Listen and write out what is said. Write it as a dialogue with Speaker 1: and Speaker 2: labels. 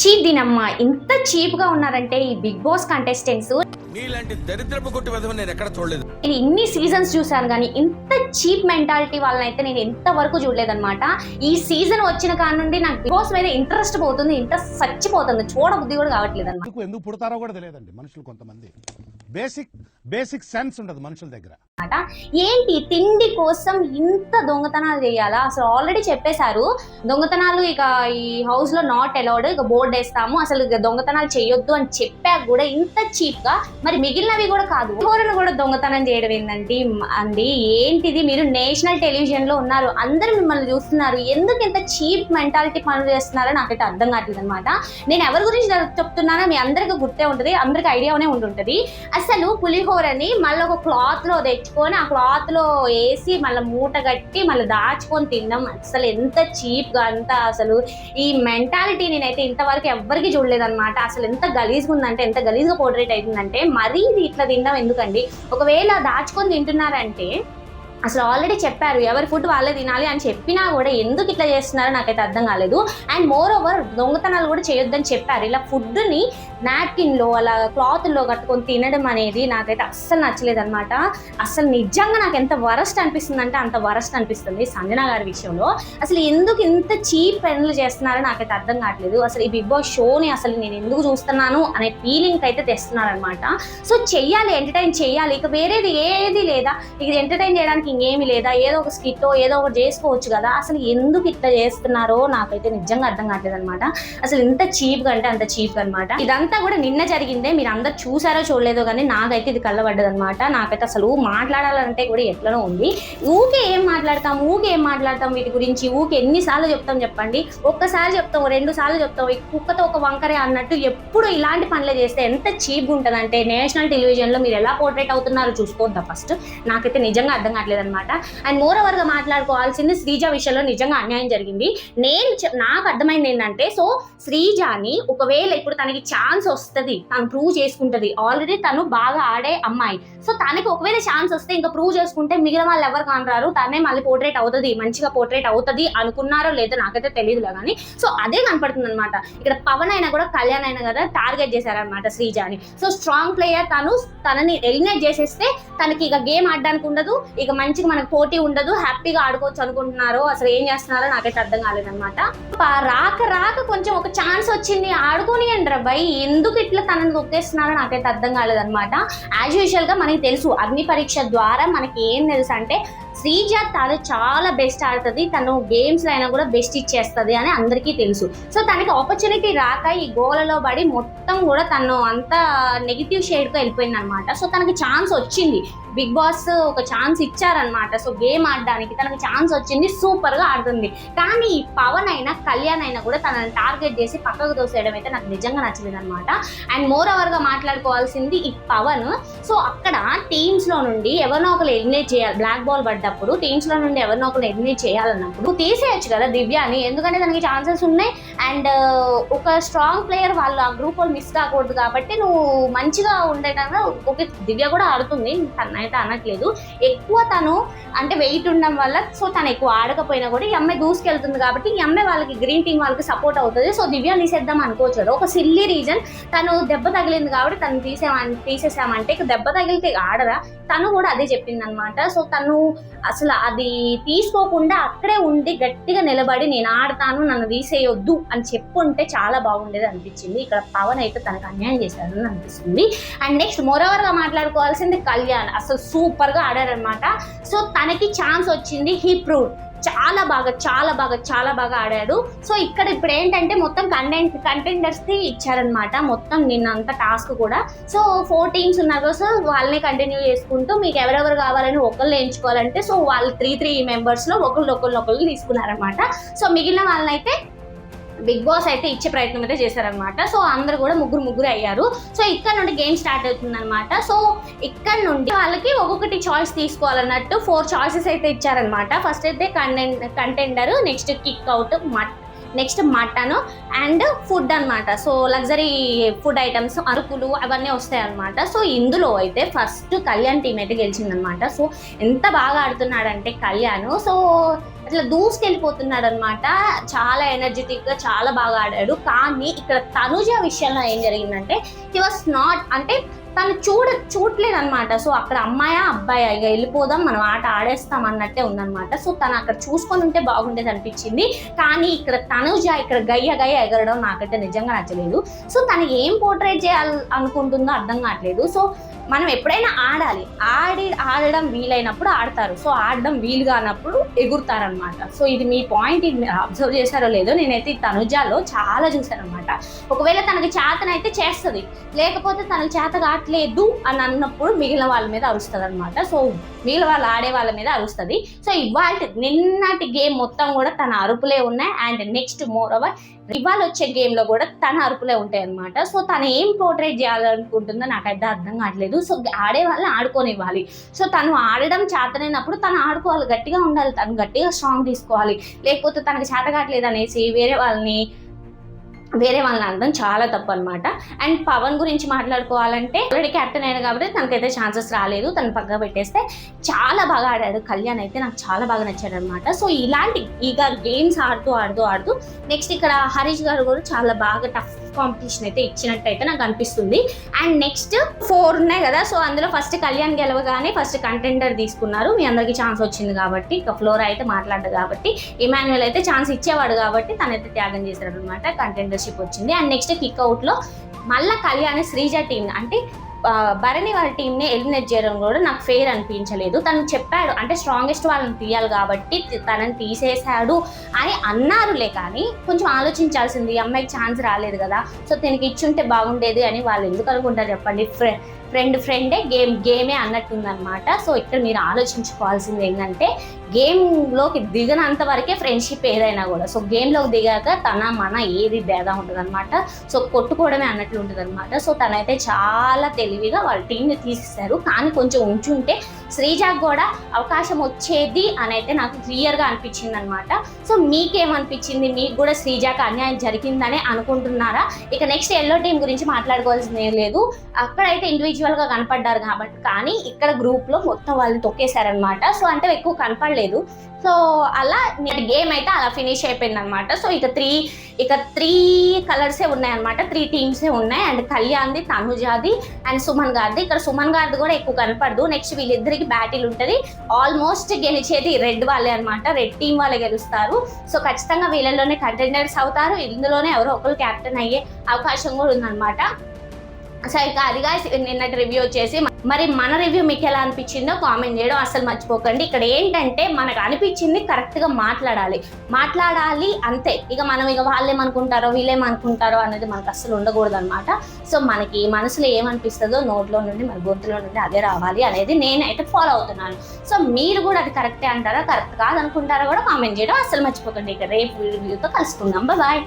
Speaker 1: Cheap దీనమ్మా, ఇంత cheap గా ఉన్నారంటే ఈ బిగ్ బాస్ కంటెస్టెంట్స్.
Speaker 2: నీలాంటి దరిద్రపు కొట్టి విధవ నేను ఎక్కడ చూడలేదు.
Speaker 1: నేను ఇన్ని సీజన్స్ చూసాను కానీ ఇంత చీప్ మెంటాలిటీ వాళ్ళని అయితే నేను ఎంత వరకు చూడలేదన్నమాట. ఈ సీజన్ వచ్చిన కాడ నుండి నాకు బిగ్ బాస్ మీద ఇంట్రెస్ట్ పోతుంది, ఇంట్రెస్ట్ చచ్చిపోతుంది, చూడబుద్ధి కూడా కావట్లేదు అన్నమాట.
Speaker 3: ఎందుకు పుడతారో కూడా తెలియదండి మనుషులు, కొంతమంది బేసిక్ సెన్స్ ఉండదు మనుషుల దగ్గర.
Speaker 1: ఏంటి తిండి కోసం ఇంత దొంగతనాలు చేయాలా? అసలు ఆల్రెడీ చెప్పేశారు దొంగతనాలు ఇక ఈ హౌస్ లో నాట్ అలౌడ్, ఇక బోర్డు వేస్తాము, అసలు ఇక దొంగతనాలు చేయొద్దు అని చెప్పాక కూడా ఇంత చీప్ గా మరి మిగిలినవి కూడా కాదు, పులిహోరను కూడా దొంగతనం చేయడం ఏంటంటే అండి ఏంటిది? మీరు నేషనల్ టెలివిజన్ లో ఉన్నారు, అందరూ మిమ్మల్ని చూస్తున్నారు, ఎందుకు ఇంత చీప్ మెంటాలిటీ పనులు చేస్తున్నారో నాకైతే అర్థం కావట్లేదు అనమాట. నేను ఎవరి గురించి చెప్తున్నానో మీ అందరికీ గుర్తే ఉంటుంది, అందరికి ఐడియానే ఉంటుంటది. అసలు పులిహోరని మళ్ళీ ఒక క్లాత్ లో తెచ్చుకొని ఆ క్లాత్ లో వేసి మళ్ళీ మూట కట్టి మళ్ళీ దాచుకొని తినడం అసలు ఎంత చీప్ గా, అంత అసలు ఈ మెంటాలిటీ నేనైతే ఇంతవరకు ఎవ్వరికి చూడలేదన్నమాట. అసలు ఎంత గలీజ్గా ఉందంటే, ఎంత గలీజ్గా పోర్ట్రేట్ అవుతుందంటే, మరీ ఇట్లా తినడం ఎందుకండి? ఒకవేళ దాచుకొని తింటున్నారంటే అసలు ఆల్రెడీ చెప్పారు ఎవరి ఫుడ్ వాళ్ళే తినాలి అని చెప్పినా కూడా ఎందుకు ఇట్లా చేస్తున్నారో నాకైతే అర్థం కాలేదు. అండ్ మోర్ ఓవర్ దొంగతనాలు కూడా చేయొద్దని చెప్పారు. ఇలా ఫుడ్ని నాప్కిన్లో అలా క్లాత్లో కట్టుకొని తినడం అనేది నాకైతే అస్సలు నచ్చలేదు అనమాట. అసలు నిజంగా నాకు ఎంత వరస్ట్ అనిపిస్తుంది అంటే అంత వరస్ట్ అనిపిస్తుంది సంజన గారి విషయంలో. అసలు ఎందుకు ఇంత చీప్ పనులు చేస్తున్నారో నాకైతే అర్థం కావట్లేదు. అసలు ఈ బిగ్ బాస్ షోని అసలు నేను ఎందుకు చూస్తున్నాను అనే ఫీలింగ్ అయితే తెస్తున్నారనమాట. సో చెయ్యాలి, ఎంటర్టైన్ చేయాలి, ఇక వేరేది ఏది లేదా, ఇక ఎంటర్టైన్ చేయడానికి ఇంకేమి లేదా, ఏదో ఒక స్కిట్ ఏదో ఒకటి చేసుకోవచ్చు కదా. అసలు ఎందుకు ఇట్లా చేస్తున్నారో నాకైతే నిజంగా అర్థం కావట్లేదు అనమాట. అసలు ఇంత చీప్ గా అంటే అంత చీప్ అనమాట. ఇదంతా కూడా నిన్న జరిగిందే, మీరు అందరు చూసారో చూడలేదో కానీ నాకైతే ఇది కళ్ళబడ్డది అనమాట. నాకైతే అసలు మాట్లాడాలంటే కూడా ఎట్లనో ఉంది. ఊకే ఏం మాట్లాడతాం వీటి గురించి, ఊకే ఎన్నిసార్లు చెప్తాం చెప్పండి? ఒక్కసారి చెప్తాం, 2 సార్లు చెప్తాం, కుక్కతో ఒక వంకరే అన్నట్టు ఎప్పుడు ఇలాంటి పనులు చేస్తే ఎంత చీప్ ఉంటుందంటే, నేషనల్ టెలివిజన్ లో మీరు ఎలా పోర్ట్రేట్ అవుతున్నారో చూసుకోవద్దా ఫస్ట్. నాకైతే నిజంగా అర్థం కావట్లేదు అనమాట. అండ్ మోర్ ఓవర్ గా మాట్లాడుకోవాల్సింది శ్రీజ విషయంలో నిజంగా అన్యాయం జరిగింది. నాకు అర్థమైంది ఏంటంటే, సో శ్రీజాని ఒకవేళ ఇప్పుడు తనకి ఛాన్స్ వస్తుంది, తను ప్రూవ్ చేసుకుంటది, ఆల్రెడీ తను బాగా ఆడే అమ్మాయి, సో తనకి ఒకవేళ ఛాన్స్ వస్తే ఇంకా ప్రూవ్ చేసుకుంటే మిగిలిన వాళ్ళు ఎవరు కానరారు, తనే మళ్ళీ పోర్ట్రేట్ అవుతుంది, మంచిగా పోర్ట్రేట్ అవుతుంది అనుకున్నారో లేదో నాకైతే తెలియదులే కానీ సో అదే కనపడుతుంది అనమాట. ఇక్కడ పవన్ అయినా కూడా కళ్యాణ్ అయినా కదా టార్గెట్ చేశారనమాట శ్రీజాని. సో స్ట్రాంగ్ ప్లేయర్ తనని ఎలిమినేట్ చేసేస్తే తనకి ఇక గేమ్ ఆడడానికి ఉండదు, ఇక మంచిగా మనకు పోటీ ఉండదు, హ్యాపీగా ఆడుకోవచ్చు అనుకుంటున్నారో అసలు ఏం చేస్తున్నారో నాకైతే అర్థం కాలేదన్నమాట. రాక కొంచెం ఒక ఛాన్స్ వచ్చింది, ఆడుకోనియండి రా బై, ఎందుకు ఇట్లా తనని నొక్కేస్తున్నారో నాకైతే అర్థం కాలేదన్నమాట. యాజ్ యూజువల్ గా మనకి తెలుసు, అగ్ని పరీక్ష ద్వారా మనకి ఏం తెలుసు అంటే శ్రీజ తను చాలా బెస్ట్ ఆడుతుంది, తను గేమ్స్ లో అయినా కూడా బెస్ట్ ఇచ్చేస్తుంది అని అందరికీ తెలుసు. సో తనకి ఆపర్చునిటీ రాక ఈ గోలలో పడి మొత్తం కూడా తను అంతా నెగిటివ్ షేడ్ కు వెళ్ళిపోయింది అనమాట. సో తనకి ఛాన్స్ వచ్చింది, బిగ్ బాస్ ఒక ఛాన్స్ ఇచ్చారనమాట. సో గేమ్ ఆడడానికి తనకి ఛాన్స్ వచ్చింది, సూపర్ గా ఆడుతుంది. కానీ ఈ పవన్ అయినా కళ్యాణ్ అయినా కూడా తనని టార్గెట్ చేసి పక్కకు తోసేయడం అయితే నాకు నిజంగా నచ్చలేదు అనమాట. అండ్ మోర్ ఓవర్ గా మాట్లాడుకోవాల్సింది ఈ పవన్. సో అక్కడ టీమ్స్ లో నుండి ఎవరినో ఒకరు ఎలిమినేట్ చేయాలి, బ్లాక్ బాల్ పడ్డప్పుడు టీమ్స్ లో నుండి ఎవరినో ఒకరు ఎలిమినేట్ చేయాలన్నప్పుడు తీసేయచ్చు కదా దివ్యాని, ఎందుకంటే తనకి ఛాన్సెస్ ఉన్నాయి. అండ్ ఒక స్ట్రాంగ్ ప్లేయర్ వాళ్ళు ఆ గ్రూప్ వాళ్ళు మిస్ కాకూడదు కాబట్టి నువ్వు మంచిగా ఉండేటంగా ఓకే, దివ్య కూడా ఆడుతుంది అయితే అనట్లేదు, ఎక్కువ తను అంటే వెయిట్ ఉండడం వల్ల సో తను ఎక్కువ ఆడకపోయినా కూడా ఈ అమ్మాయి దూసుకెళ్తుంది కాబట్టి ఈ అమ్మాయి వాళ్ళకి గ్రీన్ టీమ్ వాళ్ళకి సపోర్ట్ అవుతుంది. సో దివ్య తీసేద్దాం అనుకోవచ్చు కదా, ఒక సిల్లీ రీజన్, తను దెబ్బ తగిలింది కాబట్టి తను తీసేసామంటే ఇక దెబ్బ తగిలితే ఆడరా, తను కూడా అదే చెప్పింది అనమాట. సో తను అసలు అది తీసుకోకుండా అక్కడే ఉండి గట్టిగా నిలబడి నేను ఆడతాను, నన్ను తీసేయొద్దు అని చెప్పుంటే చాలా బాగుండేది అనిపించింది. ఇక్కడ పవన్ అయితే తనకు అన్యాయం చేశారని అనిపిస్తుంది. అండ్ నెక్స్ట్ మోరోవర్ గా మాట్లాడుకోవాల్సింది కళ్యాణ్, అసలు సూపర్ గా ఆడారనమాట. సో తనకి ఛాన్స్ వచ్చింది, హీ ప్రూవ్ చాలా బాగా ఆడాడు. సో ఇక్కడ ఇప్పుడు ఏంటంటే మొత్తం కంటెండర్స్ కి ఇచ్చారనమాట మొత్తం నిన్నంత టాస్క్ కూడా. సో 4 టీమ్స్ ఉన్నారు, సో వాళ్ళని కంటిన్యూ చేసుకుంటూ మీకు ఎవరెవరు కావాలని ఒకళ్ళు ఎంచుకోవాలంటే సో వాళ్ళు 3 మెంబర్స్ లో ఒకళ్ళు తీసుకున్నారనమాట. సో మిగిలిన వాళ్ళనైతే బిగ్ బాస్ అయితే ఇచ్చే ప్రయత్నం అయితే చేశారనమాట. సో అందరు కూడా ముగ్గురు అయ్యారు. సో ఇక్కడ నుండి గేమ్ స్టార్ట్ అవుతుంది అనమాట. సో ఇక్కడ నుండి వాళ్ళకి ఒక్కొక్కటి చాయిస్ తీసుకోవాలన్నట్టు 4 చాయిసెస్ అయితే ఇచ్చారనమాట. ఫస్ట్ అయితే contender, next kick out, next mutton and food అనమాట. సో లగ్జరీ ఫుడ్ ఐటమ్స్, అరుకులు అవన్నీ వస్తాయి అనమాట. సో ఇందులో అయితే ఫస్ట్ కళ్యాణ్ టీం అయితే గెలిచిందనమాట. సో ఎంత బాగా ఆడుతున్నాడంటే కళ్యాణ్, సో ఇట్లా దూసుకెళ్ళిపోతున్నాడు అనమాట. చాలా ఎనర్జెటిక్ గా చాలా బాగా ఆడాడు. కానీ ఇక్కడ తనుజ విషయంలో ఏం జరిగిందంటే హీ వాస్ నాట్, అంటే తను చూడలేదు అనమాట. సో అక్కడ అమ్మాయా అబ్బాయా ఇక వెళ్ళిపోదాం మనం ఆట ఆడేస్తాం అన్నట్టే ఉందన్నమాట. సో తను అక్కడ చూసుకొని ఉంటే బాగుండేది అనిపించింది. కానీ ఇక్కడ తనుజ ఇక్కడ గయ్య ఎగరడం నాకైతే నిజంగా నచ్చలేదు. సో తను ఏం పోర్ట్రేట్ చేయాలి అనుకుంటుందో అర్థం కావట్లేదు. సో మనం ఎప్పుడైనా ఆడాలి, ఆడడం వీలైనప్పుడు ఆడతారు, సో ఆడడం వీలు కానప్పుడు ఎగురుతారనమాట. సో ఇది మీ పాయింట్, ఇది అబ్జర్వ్ చేశారో లేదో, నేనైతే తనుజాలో చాలా చూశాను అనమాట. ఒకవేళ తనకి చేతనైతే చేస్తుంది, లేకపోతే తనకి చేత కావట్లేదు అని అన్నప్పుడు మిగిలిన వాళ్ళ మీద అరుస్తుంది అనమాట. సో మిగిలిన వాళ్ళు ఆడే వాళ్ళ మీద అరుస్తుంది. సో నిన్నటి గేమ్ మొత్తం కూడా తన అరుపులే ఉన్నాయి. అండ్ నెక్స్ట్ మోర్ ఓవర్ ఇవాళ వచ్చే గేమ్ లో కూడా తన అరుపులే ఉంటాయి అనమాట. సో తను ఏం పోర్ట్రేట్ చేయాలనుకుంటుందో నాకైతే అర్థం కావట్లేదు. సో ఆడే వాళ్ళని ఆడుకోనివ్వాలి. సో తను ఆడడం చేతనైనప్పుడు తను ఆడుకోవాలి, గట్టిగా ఉండాలి, తను గట్టిగా స్ట్రాంగ్ తీసుకోవాలి. లేకపోతే తనకు చేత కావట్లేదు అనేసి వేరే వాళ్ళని అనడం చాలా తప్పు అనమాట. అండ్ పవన్ గురించి మాట్లాడుకోవాలంటే ఆల్రెడీ కెప్టెన్ అయినా కాబట్టి తనకైతే ఛాన్సెస్ రాలేదు, తను పక్కన పెట్టేస్తే చాలా బాగా ఆడాడు. కళ్యాణ్ అయితే నాకు చాలా బాగా నచ్చాడు అనమాట. సో ఇలాంటి ఇక గేమ్స్ ఆడుతూ నెక్స్ట్ ఇక్కడ హరీష్ గారు కూడా చాలా బాగా టఫ్ కాంపిటీషన్ అయితే ఇచ్చినట్టయితే నాకు అనిపిస్తుంది. అండ్ నెక్స్ట్ 4 ఉన్నాయి కదా, సో అందులో ఫస్ట్ కళ్యాణ్ గెలవగానే ఫస్ట్ కంటెండర్ తీసుకున్నారు. మీ అందరికీ ఛాన్స్ వచ్చింది కాబట్టి, ఇక ఫ్లోర్ అయితే మాట్లాడదు కాబట్టి, ఇమాన్యుయల్ అయితే ఛాన్స్ ఇచ్చేవాడు కాబట్టి తనైతే త్యాగం చేశాడు అనమాట, కంటెండర్షిప్ వచ్చింది. అండ్ నెక్స్ట్ కిక్అవుట్ లో మళ్ళీ కళ్యాణ్ శ్రీజ టీం అంటే భరణి వాళ్ళ టీంని ఎలిమినేట్ చేయడం కూడా నాకు ఫెయిర్ అనిపించలేదు. తను చెప్పాడు అంటే స్ట్రాంగెస్ట్ వాళ్ళని తీయాలి కాబట్టి తనని తీసేశాడు అని అన్నారులే, కానీ కొంచెం ఆలోచించాల్సింది. ఈ అమ్మాయికి ఛాన్స్ రాలేదు కదా, సో తనకి ఇచ్చుంటే బాగుండేది అని వాళ్ళు ఎందుకు అనుకుంటారు చెప్పండి. ఫ్రెండే గేమే అన్నట్టుందన్నమాట. సో ఇక్కడ మీరు ఆలోచించుకోవాల్సింది ఏంటంటే గేమ్లోకి దిగనంత వరకే ఫ్రెండ్షిప్ ఏదైనా కూడా. సో గేమ్లోకి దిగాక మన ఏది భేదం ఉంటుంది అనమాట. సో కొట్టుకోవడమే అన్నట్లు ఉంటుంది అనమాట. సో తనైతే చాలా తెలివిగా వాళ్ళ టీంని తీసేశారు. కానీ కొంచెం ఉంచుంటే శ్రీజాకు కూడా అవకాశం వచ్చేది అని అయితే నాకు క్లియర్గా అనిపించింది అనమాట. సో మీకేమనిపించింది? మీకు కూడా శ్రీజాకు అన్యాయం జరిగిందని అనుకుంటున్నారా? ఇక నెక్స్ట్ ఎల్లో టీం గురించి మాట్లాడుకోవాల్సింది ఏం లేదు, అక్కడైతే ఇండివిజువల్గా కనపడ్డారు కాబట్టి. కానీ ఇక్కడ గ్రూప్లో మొత్తం వాళ్ళని తొక్కేశారనమాట. సో అంటే ఎక్కువ కనపడలేదు. సో అలా గేమ్ అయితే అలా ఫినిష్ అయిపోయింది అనమాట. సో ఇక త్రీ కలర్సే ఉన్నాయన్నమాట, 3 టీమ్సే ఉన్నాయి. అండ్ కళ్యాణ్ది, తనుజాది అండ్ సుమన్ గారిది. ఇక్కడ సుమన్ గారిది కూడా ఎక్కువ కనపడదు. నెక్స్ట్ వీళ్ళిద్దరికి బ్యాటిల్ ఉంటుంది. ఆల్మోస్ట్ గెలిచేది రెడ్ వాళ్ళే అనమాట, రెడ్ టీం వాళ్ళే గెలుస్తారు. సో ఖచ్చితంగా వీళ్ళలోనే కంటెండర్స్ అవుతారు. ఇందులోనే ఎవరో ఒకరు క్యాప్టెన్ అయ్యే అవకాశం కూడా ఉందన్నమాట. సో ఇక అదిగా నిన్నటి రివ్యూ వచ్చేసి, మరి మన రివ్యూ మీకు ఎలా అనిపించిందో కామెంట్ చేయడం అసలు మర్చిపోకండి. ఇక్కడ ఏంటంటే మనకు అనిపించింది కరెక్ట్గా మాట్లాడాలి అంతే. ఇక మనం వాళ్ళేమనుకుంటారో వీళ్ళేమనుకుంటారో అనేది మనకు అస్సలు ఉండకూడదు అనమాట. సో మనకి మనసులో ఏమనిపిస్తుందో నోట్లో నుండి మన గొంతులో నుండి అదే రావాలి అనేది నేనైతే ఫాలో అవుతున్నాను. సో మీరు కూడా అది కరెక్టే అంటారా, కరెక్ట్ కాదనుకుంటారా కూడా కామెంట్ చేయడం అస్సలు మర్చిపోకండి. ఇక రేపు రివ్యూతో కలుసుకుందాం. బాయ్.